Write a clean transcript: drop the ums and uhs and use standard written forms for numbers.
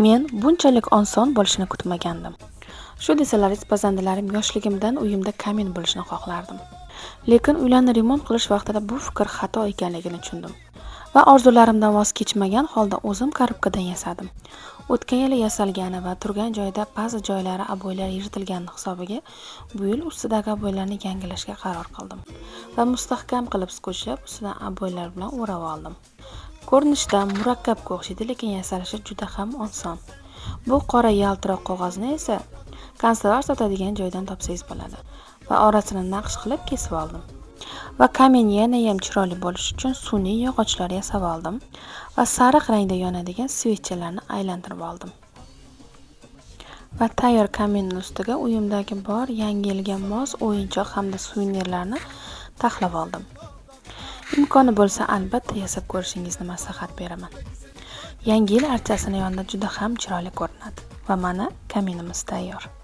Men bunchalik oson bo'lishini kutmagandim. Shu desalaringiz, pazandalarim yoshligimdan uyimda kamin bo'lishini xohlardim. Lekin uylarni remont qilish vaqtida bu fikr xato ekanligini tushundim va orzularimdan voz kechmagan holda o'zim korobkadan yasadim. O'tgan yili yasalgani va turgan joyda ba'zi joylari aboylar yirtilgani hisobiga bu yil ustidagi aboylarni yangilashga qaror qildim va mustahkam qilib skochlab ustidan aboylar bilan o'rab oldim. Ko'rinishda murakkabga o'xshaydi, lekin yasalishi juda ham oson. Bu qora yaltiroq qog'ozni esa konservator sotadigan joydan topsangiz bo'ladi va orasini naqsh qilib kesib oldim. Va kamin yana ham chiroyli bo'lishi uchun sun'iy yog'ochlar yasab oldim va sariq rangda yonadigan svechchalarni aylantirib oldim. Va tayyor kaminning ustiga uyimdagi bor yangi yilga mos o'yinchoq hamda suvenirlarni taxlab oldim. Imkoni bo'lsa albatta yasab ko'rishingizni maslahat beraman. Yangi yil archasini yonida juda ham chiroyli ko'rinadi va mana kaminimiz tayyor.